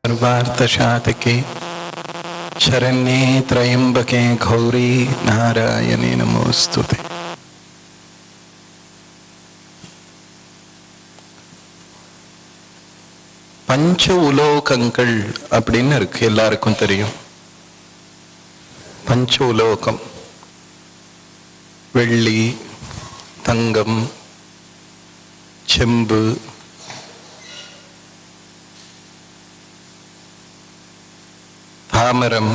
सर्वार्थसाधके शरण्ये त्र्यंबके गौरी नारायणे नमोस्तुते. பஞ்ச உலோகங்கள் அப்படின்னு இருக்கு, எல்லாருக்கும் தெரியும். பஞ்ச உலோகம் வெள்ளி, தங்கம், செம்பு, தாமரம்,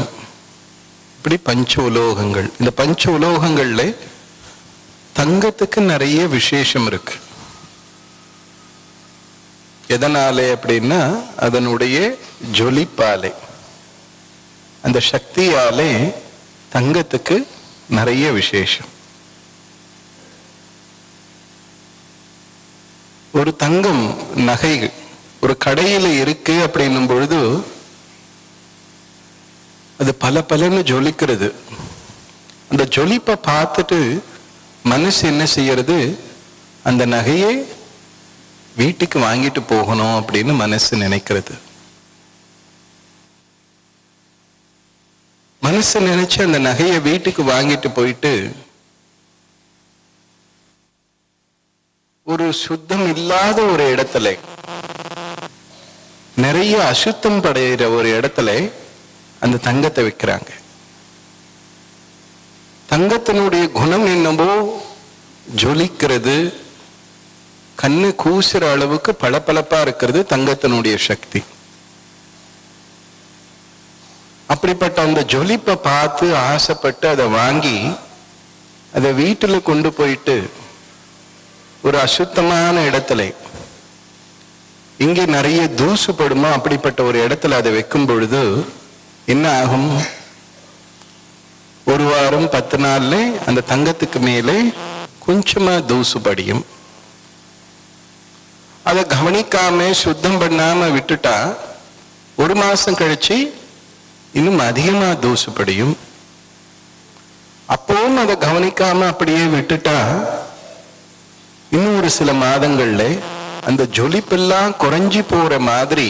இப்படி பஞ்ச உலோகங்கள். இந்த பஞ்ச உலோகங்கள்ல தங்கத்துக்கு நிறைய விசேஷம் இருக்கு. எதனாலே அப்படின்னா அதனுடைய ஜொலிப்பாலே, அந்த சக்தியாலே தங்கத்துக்கு நிறைய விசேஷம். ஒரு தங்கம் நகை ஒரு கடையில இருக்கு அப்படின்னும் பொழுது அது பல பலன்னு ஜொலிக்கிறது. அந்த ஜொலிப்பை பார்த்துட்டு மனசு என்ன செய்யறது, அந்த நகையை வீட்டுக்கு வாங்கிட்டு போகணும் அப்படின்னு மனசு நினைக்கிறது. மனசு நினைச்சு அந்த நகையை வீட்டுக்கு வாங்கிட்டு போயிட்டு ஒரு சுத்தம் இல்லாத ஒரு இடத்துல, நிறைய அசுத்தம் படைகிற ஒரு இடத்துல அந்த தங்கத்தை வைக்கிறாங்க. தங்கத்தினுடைய குணம் என்னவோ ஜொலிக்கிறது, கண்ணு கூசுற அளவுக்கு பளபளப்பா இருக்கிறது தங்கத்தினுடைய சக்தி. அப்படிப்பட்ட அந்த ஜொலிப்பை பார்த்து ஆசைப்பட்டு அதை வாங்கி அதை வீட்டுல கொண்டு போயிட்டு ஒரு அசுத்தமான இடத்துல, இங்கே நிறைய தூசு படுமா அப்படிப்பட்ட ஒரு இடத்துல அதை வைக்கும் பொழுது என்ன ஆகும், ஒரு வாரம் 10 நாள்ல அந்த தங்கத்துக்கு மேலே கொஞ்சமா தூசு படியும். அதை கவனிக்காம சுத்தம் பண்ணாம விட்டுட்டா ஒரு மாசம் கழிச்சு இன்னும் அதிகமா தூசு படியும். அப்பவும் அதை கவனிக்காம அப்படியே விட்டுட்டா இன்னும் ஒரு சில மாதங்கள்ல அந்த ஜொலிப்பெல்லாம் குறைஞ்சி போற மாதிரி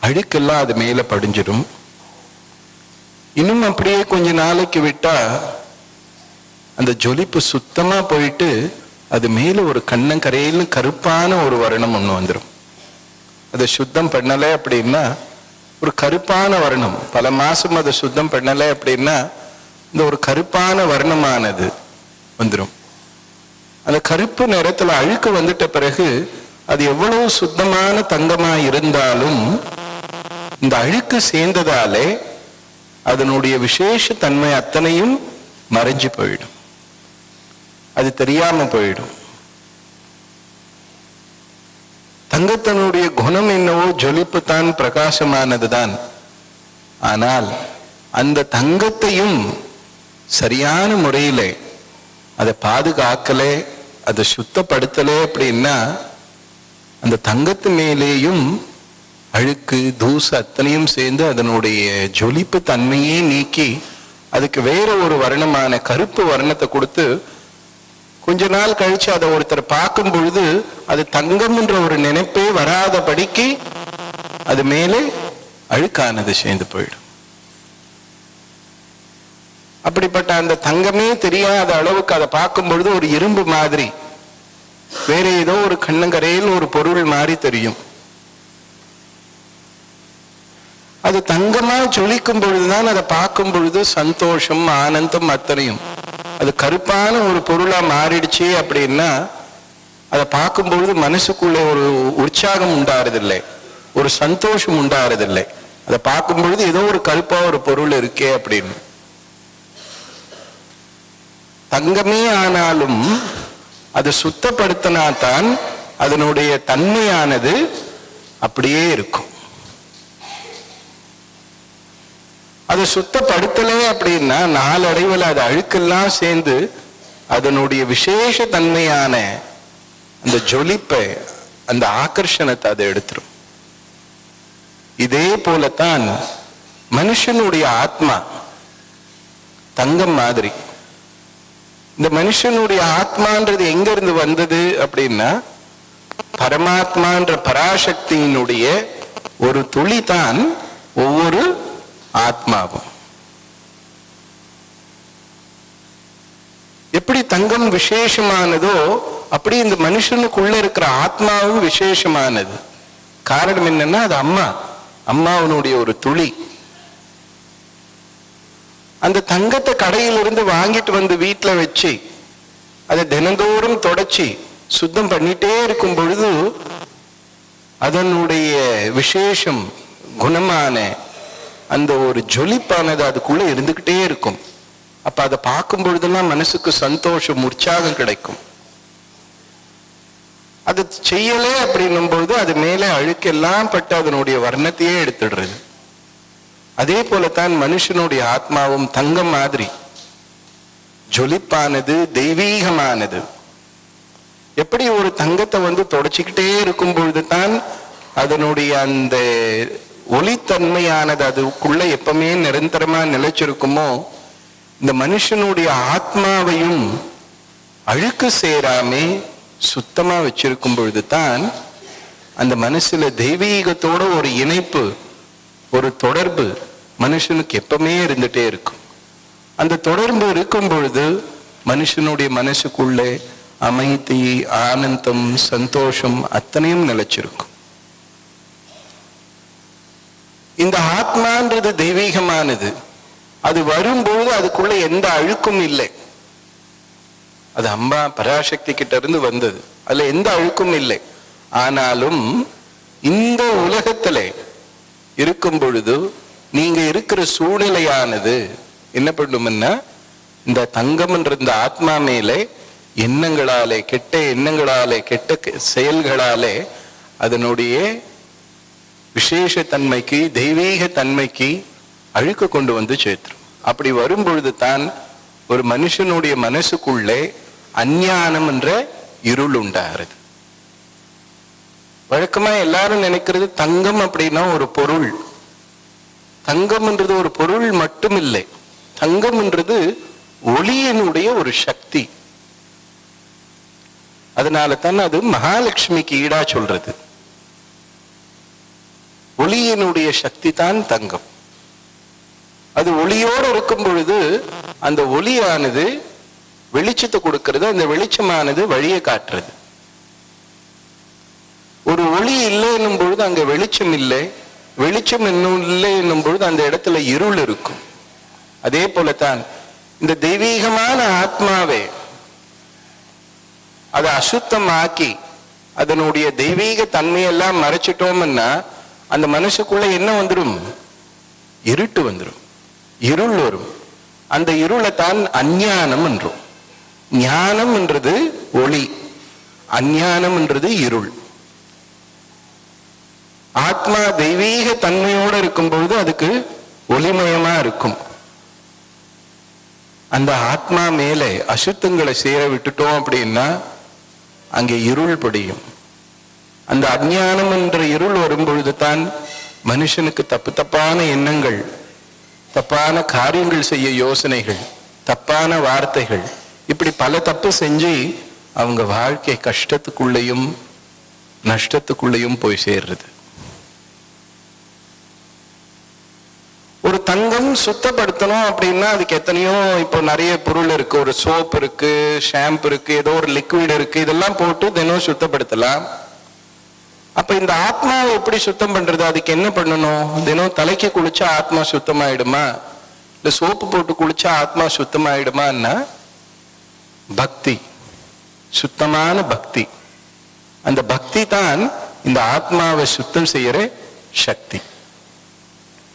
அழுக்கெல்லாம் அது மேல படிஞ்சிடும். இன்னும் அப்படியே கொஞ்ச நாளைக்கு விட்டா அந்த ஜொலிப்பு சுத்தமா போயிட்டு அது மேல ஒரு கண்ணங்கரையில கருப்பான ஒரு வர்ணம் ஒண்ணு வந்துடும். அதை சுத்தம் பண்ணலை அப்படின்னா ஒரு கருப்பான வர்ணம், பல மாசம் அதை சுத்தம் பண்ணலை அப்படின்னா இந்த ஒரு கருப்பான வர்ணமானது வந்துடும். அந்த கருப்பு நிறத்துல அழுக்கு வந்துட்ட பிறகு அது எவ்வளவு சுத்தமான தங்கமா இருந்தாலும் இந்த அழுக்கு சேர்ந்ததாலே அதனுடைய விசேஷ தன்மை அத்தனையும் மறைஞ்சு போயிடும், அது தெரியாம போயிடும். தங்கத்தினுடைய குணம் என்னவோ ஜொலிப்பு தான், பிரகாசமானதுதான். ஆனால் அந்த தங்கத்தையும் சரியான முறையில அதை பாதுகாக்கல, அதை சுத்தப்படுத்தலை அப்படின்னா அந்த தங்கத்து மேலேயும் அழுக்கு தூசு அத்தனையும் சேர்ந்து அதனுடைய ஜொலிப்பு தன்மையே நீக்கி அதுக்கு வேற ஒரு வர்ணமான கருப்பு வர்ணத்தை கொடுத்து கொஞ்ச நாள் கழிச்சு அதை ஒருத்தர் பார்க்கும் பொழுது அது தங்கம் என்ற ஒரு நினைப்பே வராதபடிக்கு அது மேலே அழுக்கானது சேர்ந்து போயிடும். அப்படிப்பட்ட அந்த தங்கமே தெரியாத அளவுக்கு அதை பார்க்கும் பொழுது ஒரு இரும்பு மாதிரி, வேற ஏதோ ஒரு கண்ணங்கரையில் ஒரு பொருள் மாதிரி தெரியும். அது தங்கமா ஜொலிக்கும் பொழுதுதான் அதை பார்க்கும் பொழுது சந்தோஷம் ஆனந்தம் அத்தனையும். அது கருப்பான ஒரு பொருளா மாறிடுச்சு அப்படின்னா அதை பார்க்கும் பொழுது மனசுக்குள்ள ஒரு உற்சாகம் உண்டாறதில்லை, ஒரு சந்தோஷம் உண்டாறதில்லை. அதை பார்க்கும் பொழுது ஏதோ ஒரு கருப்பா ஒரு பொருள் இருக்கே அப்படின்னு. தங்கமே ஆனாலும் அதை சுத்தப்படுத்தினாதான் அதனுடைய தன்மையானது அப்படியே இருக்கும். அதை சுத்தப்படுத்தலை அப்படின்னா நாளடைவில் அது அழுக்கெல்லாம் சேர்ந்து அதனுடைய விசேஷ தன்மையான அந்த ஜொலிப்பை, அந்த ஆகர்ஷணத்தை அதை எடுத்துரும். இதே போலத்தான் மனுஷனுடைய ஆத்மா தங்கம் மாதிரி. இந்த மனுஷனுடைய ஆத்மான்றது எங்க இருந்து வந்தது அப்படின்னா பரமாத்மான்ற பராசக்தியினுடைய ஒரு துளி தான் ஒவ்வொரு ஆத்மாவும். எப்படி தங்கம் விசேஷமானதோ அப்படி இந்த மனுஷனுக்குள்ள இருக்கிற ஆத்மாவும் விசேஷமானது. காரணம் என்னன்னா அது அம்மாவனுடைய ஒரு துளி. அந்த தங்கத்தை கடையிலிருந்து வாங்கிட்டு வந்து வீட்டுல வச்சு அதை தினந்தோறும் தொடச்சி சுத்தம் பண்ணிட்டே இருக்கும் பொழுது அதனுடைய விசேஷம் குணமான அந்த ஒரு ஜொலிப்பானது அதுக்குள்ள இருந்துகிட்டே இருக்கும். அப்ப அதை பார்க்கும் பொழுதெல்லாம் மனசுக்கு சந்தோஷம், உற்சாகம் கிடைக்கும். அது செய்யலே அப்படின்னும் பொழுது அது மேலே அழுக்கெல்லாம் பட்டு அதனுடைய வர்ணத்தையே எடுத்துடுறது. அதே போலத்தான் மனுஷனுடைய ஆத்மாவும் தங்கம் மாதிரி ஜொலிப்பானது, தெய்வீகமானது. எப்படி ஒரு தங்கத்தை வந்து தொடச்சிக்கிட்டே இருக்கும் பொழுது தான் அதனுடைய அந்த ஒளித்தன்மையானது அதுக்குள்ள எப்பவுமே நிரந்தரமா நிலைச்சிருக்குமோ, இந்த மனுஷனுடைய ஆத்மாவையும் அழுக்கு சேராமே சுத்தமா வச்சிருக்கும் பொழுது தான் அந்த மனசுல தெய்வீகத்தோட ஒரு இணைப்பு, ஒரு தொடர்பு மனுஷனுக்கு எப்பவுமே இருந்துட்டே இருக்கும். அந்த தொடர்பு இருக்கும் பொழுது மனுஷனுடைய மனசுக்குள்ளே அமைதி, ஆனந்தம், சந்தோஷம் அத்தனையும் நிலைச்சிருக்கும். இந்த ஆத்மான்றது தெய்வீகமானது. அது வரும்போது அதுக்குள்ள எந்த அழுக்கும் இல்லை. அது அம்மா பராசக்தி கிட்ட இருந்து வந்தது, அதுல எந்த அழுக்கும் இல்லை. ஆனாலும் இந்த உலகத்துல இருக்கும் பொழுது நீங்க இருக்கிற சூழ்நிலையானது என்ன பண்ணும்னா, இந்த தங்கம் என்ற இந்த ஆத்மா மேலே எண்ணங்களாலே, கெட்ட எண்ணங்களாலே, கெட்ட செயல்களாலே அதனுடைய விசேஷ தன்மைக்கு, தெய்வீக தன்மைக்கு அழுக்க கொண்டு வந்து சேர்த்துரும். அப்படி வரும்பொழுது தான் ஒரு மனுஷனுடைய மனசுக்குள்ளே அஞ்ஞானம் என்ற இருள் உண்டாகிறது. வழக்கமா எல்லாரும் நினைக்கிறது தங்கம் அப்படின்னா ஒரு பொருள். தங்கம் என்றது ஒரு பொருள் மட்டும் இல்லை. தங்கம் என்றது ஒளியினுடைய ஒரு சக்தி. அதனால தான் அது மகாலட்சுமிக்கு ஈடா சொல்றது. ஒளியினுடைய சக்தி தான் தங்கம். அது ஒளியோடு இருக்கும் பொழுது அந்த ஒளியானது வெளிச்சத்தை கொடுக்கிறது, அந்த வெளிச்சமானது வழியை காட்டுறது. ஒரு ஒளி இல்லை என்னும் பொழுது அங்க வெளிச்சம் இல்லை, வெளிச்சம் இன்னும் இல்லை என்னும் பொழுது அந்த இடத்துல இருள் இருக்கும். அதே போலத்தான் இந்த தெய்வீகமான ஆத்மாவே அதை அசுத்தமாக்கி அதனுடைய தெய்வீக தன்மையெல்லாம் மறைச்சிட்டோம்னா அந்த மனசுக்குள்ள என்ன வந்துடும்? இருட்டு வந்துடும், இருள் வரும். அந்த இருளை தான் அஞ்ஞானம் என்றும். ஞானம் என்றது ஒளி, அஞ்ஞானம் என்றது இருள். ஆத்மா தெய்வீக தன்மையோடு இருக்கும் பொழுது அதுக்கு ஒளிமயமா இருக்கும். அந்த ஆத்மா மேலே அசுத்தங்களை சேர விட்டுட்டோம் அப்படின்னா அங்கே இருள் படியும். அந்த அஞ்ஞானம் என்ற இருள் வரும்பொழுது தான் மனுஷனுக்கு தப்பு தப்பான எண்ணங்கள், தப்பான காரியங்கள் செய்ய யோசனைகள், தப்பான வார்த்தைகள், இப்படி பல தப்பு செஞ்சு அவங்க வாழ்க்கை கஷ்டத்துக்குள்ளேயும் நஷ்டத்துக்குள்ளேயும் போய் சேர்றது. ஒரு தங்கம் சுத்தப்படுத்தணும் அப்படின்னா அதுக்கு எத்தனையோ இப்போ நிறைய பொருள் இருக்கு. ஒரு சோப் இருக்கு, ஷாம்பு இருக்கு, ஏதோ ஒரு லிக்விட் இருக்கு, இதெல்லாம் போட்டு தினம் சுத்தப்படுத்தலாம். அப்ப இந்த ஆத்மாவை எப்படி சுத்தம் பண்றது? அதுக்கு என்ன பண்ணணும்? தினம் தலைக்கு குளிச்சா ஆத்மா சுத்தமாயிடுமா? இல்ல சோப்பு போட்டு குளிச்சா ஆத்மா சுத்தமாயிடுமான்னா பக்தி, சுத்தமான பக்தி. அந்த பக்தி தான் இந்த ஆத்மாவை சுத்தம் செய்யற சக்தி.